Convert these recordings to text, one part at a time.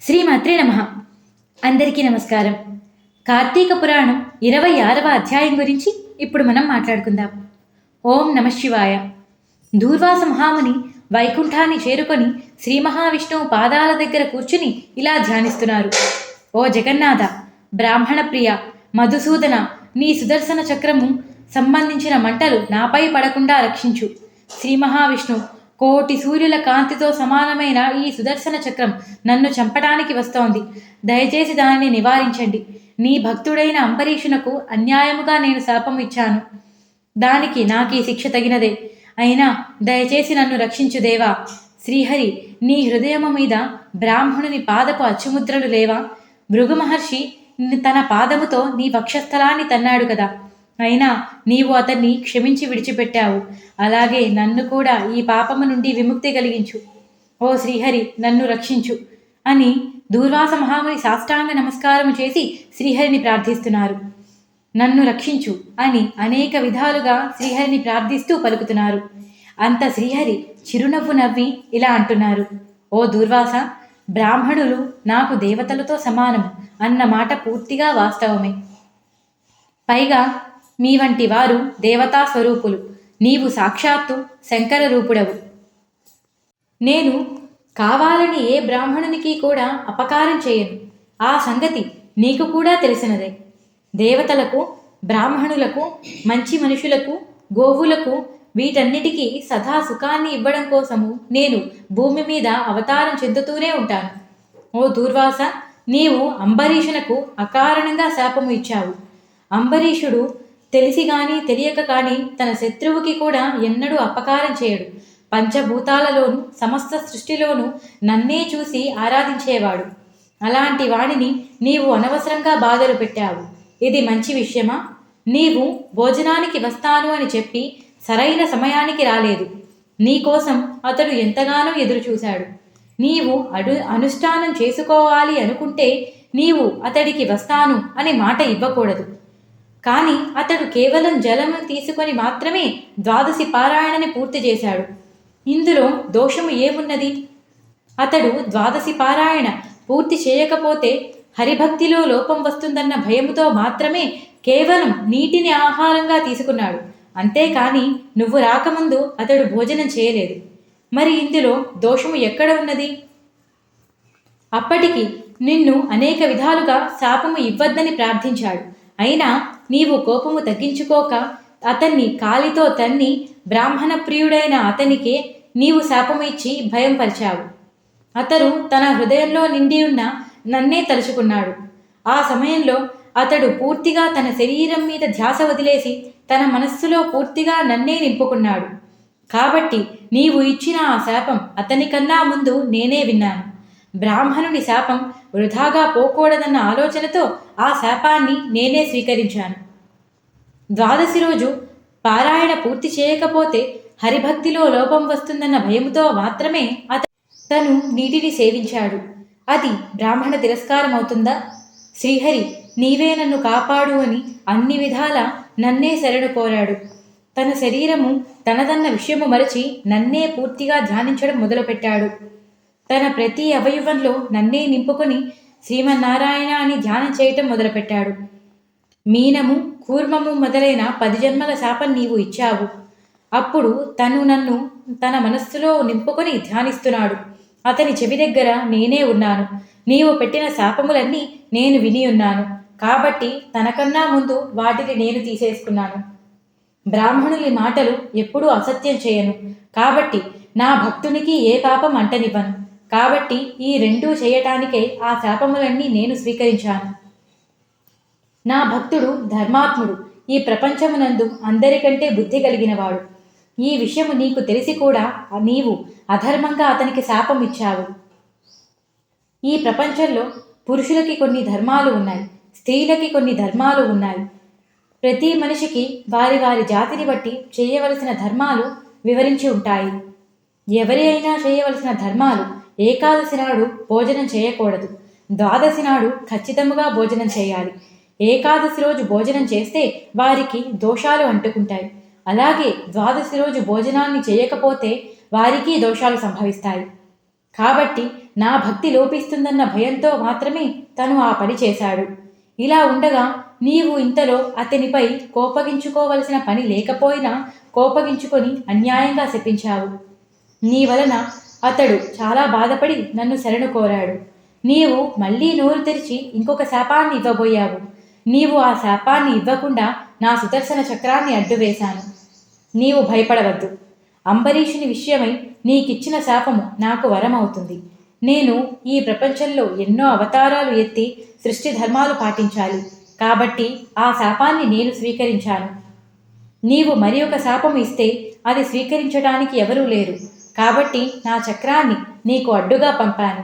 శ్రీమాత్రే నమః. అందరికీ నమస్కారం. కార్తీక పురాణం 26వ అధ్యాయం గురించి ఇప్పుడు మనం మాట్లాడుకుందాం. ఓం నమః శివాయ. దూర్వాస మహాముని వైకుంఠాన్ని చేరుకొని శ్రీ మహావిష్ణువు పాదాల దగ్గర కూర్చుని ఇలా ధ్యానిస్తున్నారు. ఓ జగన్నాథ, బ్రాహ్మణ ప్రియ, మధుసూదన, నీ సుదర్శన చక్రము సంబంధించిన మంటలు నాపై పడకుండా రక్షించు. శ్రీ మహావిష్ణువు కోటి సూర్యుల కాంతితో సమానమైన ఈ సుదర్శన చక్రం నన్ను చంపడానికి వస్తోంది. దయచేసి దానిని నివారించండి. నీ భక్తుడైన అంబరీషునకు అన్యాయముగా నేను శాపం ఇచ్చాను. దానికి నాకీ శిక్ష తగినదే. అయినా దయచేసి నన్ను రక్షించు దేవా. శ్రీహరి, నీ హృదయము మీద బ్రాహ్మణుని పాదపు అచ్చుముద్రలు లేవా? భృగు మహర్షి తన పాదముతో నీ వక్షస్థలాన్ని తన్నాడు కదా. అయినా నీవు అతన్ని క్షమించి విడిచిపెట్టావు. అలాగే నన్ను కూడా ఈ పాపము నుండి విముక్తి కలిగించు. ఓ శ్రీహరి, నన్ను రక్షించు అని దూర్వాస మహాముని సాష్టాంగ నమస్కారం చేసి శ్రీహరిని ప్రార్థిస్తున్నారు. నన్ను రక్షించు అని అనేక విధాలుగా శ్రీహరిని ప్రార్థిస్తూ పలుకుతున్నారు. అంత శ్రీహరి చిరునవ్వు నవ్వి ఇలా అంటున్నారు. ఓ దూర్వాస, బ్రాహ్మణులు నాకు దేవతలతో సమానము అన్న మాట పూర్తిగా వాస్తవమే. పైగా మీ వంటి వారు దేవతా స్వరూపులు. నీవు సాక్షాత్తు శంకర రూపుడవు. నేను కావాలని ఏ బ్రాహ్మణునికి కూడా అపకారం చేయను. ఆ సంగతి నీకు కూడా తెలిసినదే. దేవతలకు, బ్రాహ్మణులకు, మంచి మనుషులకు, గోవులకు వీటన్నిటికీ సదా సుఖాన్ని ఇవ్వడం కోసము నేను భూమి మీద అవతారం చెందుతూనే ఉంటాను. ఓ దూర్వాస, నీవు అంబరీషునకు అకారణంగా శాపము ఇచ్చావు. అంబరీషుడు తెలిసి కానీ తెలియక కానీ తన శత్రువుకి కూడా ఎన్నడూ అపకారం చేయడు. పంచభూతాలలోనూ సమస్త సృష్టిలోనూ నన్నే చూసి ఆరాధించేవాడు. అలాంటి వాడిని నీవు అనవసరంగా బాధలు పెట్టావు. ఇది మంచి విషయమా? నీవు భోజనానికి వస్తాను అని చెప్పి సరైన సమయానికి రాలేదు. నీకోసం అతడు ఎంతగానో ఎదురుచూశాడు. నీవు అనుష్ఠానం చేసుకోవాలి అనుకుంటే నీవు అతడికి వస్తాను అనే మాట ఇవ్వకూడదు. కానీ అతడు కేవలం జలము తీసుకొని మాత్రమే ద్వాదశి పారాయణని పూర్తి చేశాడు. ఇందులో దోషము ఏమున్నది? అతడు ద్వాదశి పారాయణ పూర్తి చేయకపోతే హరిభక్తిలో లోపం వస్తుందన్న భయముతో మాత్రమే కేవలం నీటిని ఆహారంగా తీసుకున్నాడు. అంతేకాని నువ్వు రాకముందు అతడు భోజనం చేయలేదు. మరి ఇందులో దోషము ఎక్కడ ఉన్నది? అప్పటికి నిన్ను అనేక విధాలుగా శాపము ఇవ్వద్దని ప్రార్థించాడు. అయినా నీవు కోపము తగ్గించుకోక అతన్ని కాలితో తన్ని బ్రాహ్మణ ప్రియుడైన అతనికే నీవు శాపము ఇచ్చి భయం పరిచావు. అతడు తన హృదయంలో నిండి ఉన్న నన్నే తలుచుకున్నాడు. ఆ సమయంలో అతడు పూర్తిగా తన శరీరం మీద ధ్యాస వదిలేసి తన మనస్సులో పూర్తిగా నన్నే నింపుకున్నాడు. కాబట్టి నీవు ఇచ్చిన ఆ శాపం అతనికన్నా ముందు నేనే విన్నాను. బ్రాహ్మణుడి శాపం వృధాగా పోకూడదన్న ఆలోచనతో ఆ శాపాన్ని నేనే స్వీకరించాను. ద్వాదశి రోజు పారాయణ పూర్తి చేయకపోతే హరిభక్తిలో లోపం వస్తుందన్న భయముతో మాత్రమే తను నీటిని సేవించాడు. అది బ్రాహ్మణ తిరస్కారం అవుతుందా? శ్రీహరి, నీవే నన్ను కాపాడు అని అన్ని విధాల నన్నే శరణు కోరాడు. తన శరీరము తనదన్న విషయము మరచి నన్నే పూర్తిగా ధ్యానించడం మొదలుపెట్టాడు. తన ప్రతి అవయవంలో నన్నే నింపుకొని శ్రీమన్నారాయణ అని ధ్యానం చేయటం మొదలుపెట్టాడు. మీనము, కూర్మము మొదలైన 10 జన్మల శాపం నీవు ఇచ్చావు. అప్పుడు తను నన్ను తన మనస్సులో నింపుకొని ధ్యానిస్తున్నాడు. అతని చెవి దగ్గర నేనే ఉన్నాను. నీవు పెట్టిన శాపములన్నీ నేను విని ఉన్నాను. కాబట్టి తనకన్నా ముందు వాటిని నేను తీసేసుకున్నాను. బ్రాహ్మణుని మాటలు ఎప్పుడూ అసత్యం చేయను. కాబట్టి నా భక్తునికి ఏ పాపం అంటనివ్వను. కాబట్టి ఈ రెండూ చేయటానికై ఆ శాపములన్నీ నేను స్వీకరించాను. నా భక్తుడు ధర్మాత్ముడు. ఈ ప్రపంచమునందు అందరికంటే బుద్ధి కలిగినవాడు. ఈ విషయము నీకు తెలిసి కూడా నీవు అధర్మంగా అతనికి శాపం ఇచ్చావు. ఈ ప్రపంచంలో పురుషులకి కొన్ని ధర్మాలు ఉన్నాయి, స్త్రీలకి కొన్ని ధర్మాలు ఉన్నాయి. ప్రతి మనిషికి వారి వారి జాతిని బట్టి చేయవలసిన ధర్మాలు వివరించి ఉంటాయి. ఎవరి అయినా చేయవలసిన ధర్మాలు ఏకాదశి నాడు భోజనం చేయకూడదు. ద్వాదశి నాడు ఖచ్చితంగా భోజనం చేయాలి. ఏకాదశి రోజు భోజనం చేస్తే వారికి దోషాలు అంటుకుంటాయి. అలాగే ద్వాదశి రోజు భోజనాన్ని చేయకపోతే వారికి దోషాలు సంభవిస్తాయి. కాబట్టి నా భక్తి లోపిస్తుందన్న భయంతో మాత్రమే తను ఆ పని చేశాడు. ఇలా ఉండగా నీవు ఇంతలో అతనిపై కోపగించుకోవలసిన పని లేకపోయినా కోపగించుకొని అన్యాయంగా శపించావు. నీ వలన అతడు చాలా బాధపడి నన్ను శరణు కోరాడు. నీవు మళ్ళీ నోరు తెరిచి ఇంకొక శాపాన్ని ఇవ్వబోయావు. నీవు ఆ శాపాన్ని ఇవ్వకుండా నా సుదర్శన చక్రాన్ని అడ్డువేశాను. నీవు భయపడవద్దు. అంబరీషుని విషయమై నీకిచ్చిన శాపము నాకు వరమవుతుంది. నేను ఈ ప్రపంచంలో ఎన్నో అవతారాలు ఎత్తి సృష్టి ధర్మాలు పాటించాలి. కాబట్టి ఆ శాపాన్ని నేను స్వీకరించాను. నీవు మరి ఒక శాపము ఇస్తే అది స్వీకరించడానికి ఎవరూ లేరు. కాబట్టి నా చక్రాన్ని నీకు అడ్డుగా పంపాను.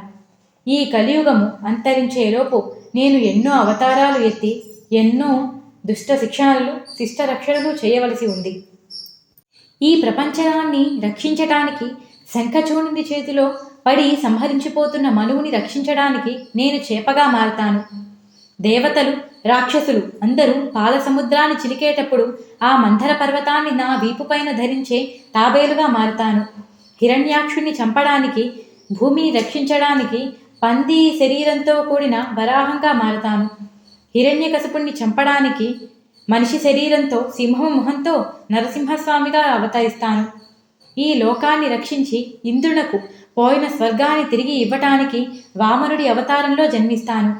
ఈ కలియుగము అంతరించేలోపు నేను ఎన్నో అవతారాలు ఎత్తి ఎన్నో దుష్ట శిక్షణలు శిష్ట రక్షణలు చేయవలసి ఉంది. ఈ ప్రపంచాన్ని రక్షించటానికి శంఖచూడుని చేతిలో పడి సంహరించిపోతున్న మనువుని రక్షించడానికి నేను చేపగా మారతాను. దేవతలు రాక్షసులు అందరూ పాల సముద్రాన్ని చిలికేటప్పుడు ఆ మంథర పర్వతాన్ని నా వీపుపైన ధరించే తాబేలుగా మారతాను. హిరణ్యాక్షుణ్ణి చంపడానికి భూమిని రక్షించడానికి పంది శరీరంతో కూడిన వరాహంగా మారతాను. హిరణ్యకశపుణ్ణి చంపడానికి మనిషి శరీరంతో సింహం మొహంతో నరసింహస్వామిగా అవతరిస్తాను. ఈ లోకాన్ని రక్షించి ఇంద్రునకు పోయిన స్వర్గాన్ని తిరిగి ఇవ్వటానికి వామనుడి అవతారంలో జన్మిస్తాను.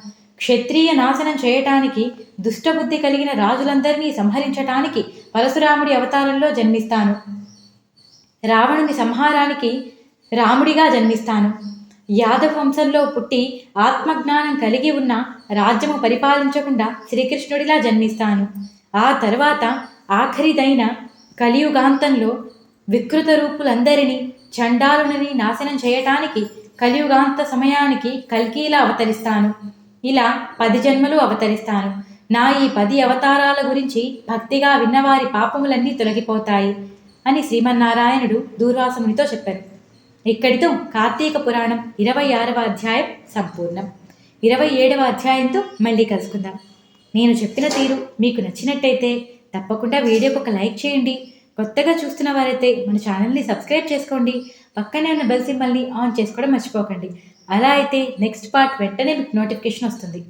క్షత్రియ నాశనం చేయటానికి దుష్టబుద్ధి కలిగిన రాజులందరినీ సంహరించటానికి పరశురాముడి అవతారంలో జన్మిస్తాను. రావణుని సంహారానికి రాముడిగా జన్మిస్తాను. యాదవ వంశంలో పుట్టి ఆత్మజ్ఞానం కలిగి ఉన్న రాజ్యము పరిపాలించకుండా శ్రీకృష్ణుడిలా జన్మిస్తాను. ఆ తర్వాత ఆఖరిదైన కలియుగాంతంలో వికృత రూపులందరినీ చండాలుని నాశనం చేయటానికి కలియుగాంత సమయానికి కల్కీలా అవతరిస్తాను. ఇలా 10 జన్మలు అవతరిస్తాను. నా ఈ 10 అవతారాల గురించి భక్తిగా విన్నవారి పాపములన్నీ తొలగిపోతాయి అని శ్రీమన్నారాయణుడు దూర్వాసమునితో చెప్పారు. ఇక్కడితో కార్తీక పురాణం 26వ అధ్యాయం సంపూర్ణం. 27వ అధ్యాయంతో మళ్ళీ కలుసుకుందాం. నేను చెప్పిన తీరు మీకు నచ్చినట్టయితే తప్పకుండా వీడియోకి ఒక లైక్ చేయండి. కొత్తగా చూస్తున్న వారైతే మన ఛానల్ని సబ్స్క్రైబ్ చేసుకోండి. పక్కనే ఉన్న బెల్ సింబల్ని ఆన్ చేసుకోవడం మర్చిపోకండి. అలా అయితే నెక్స్ట్ పార్ట్ వెంటనే మీకు నోటిఫికేషన్ వస్తుంది.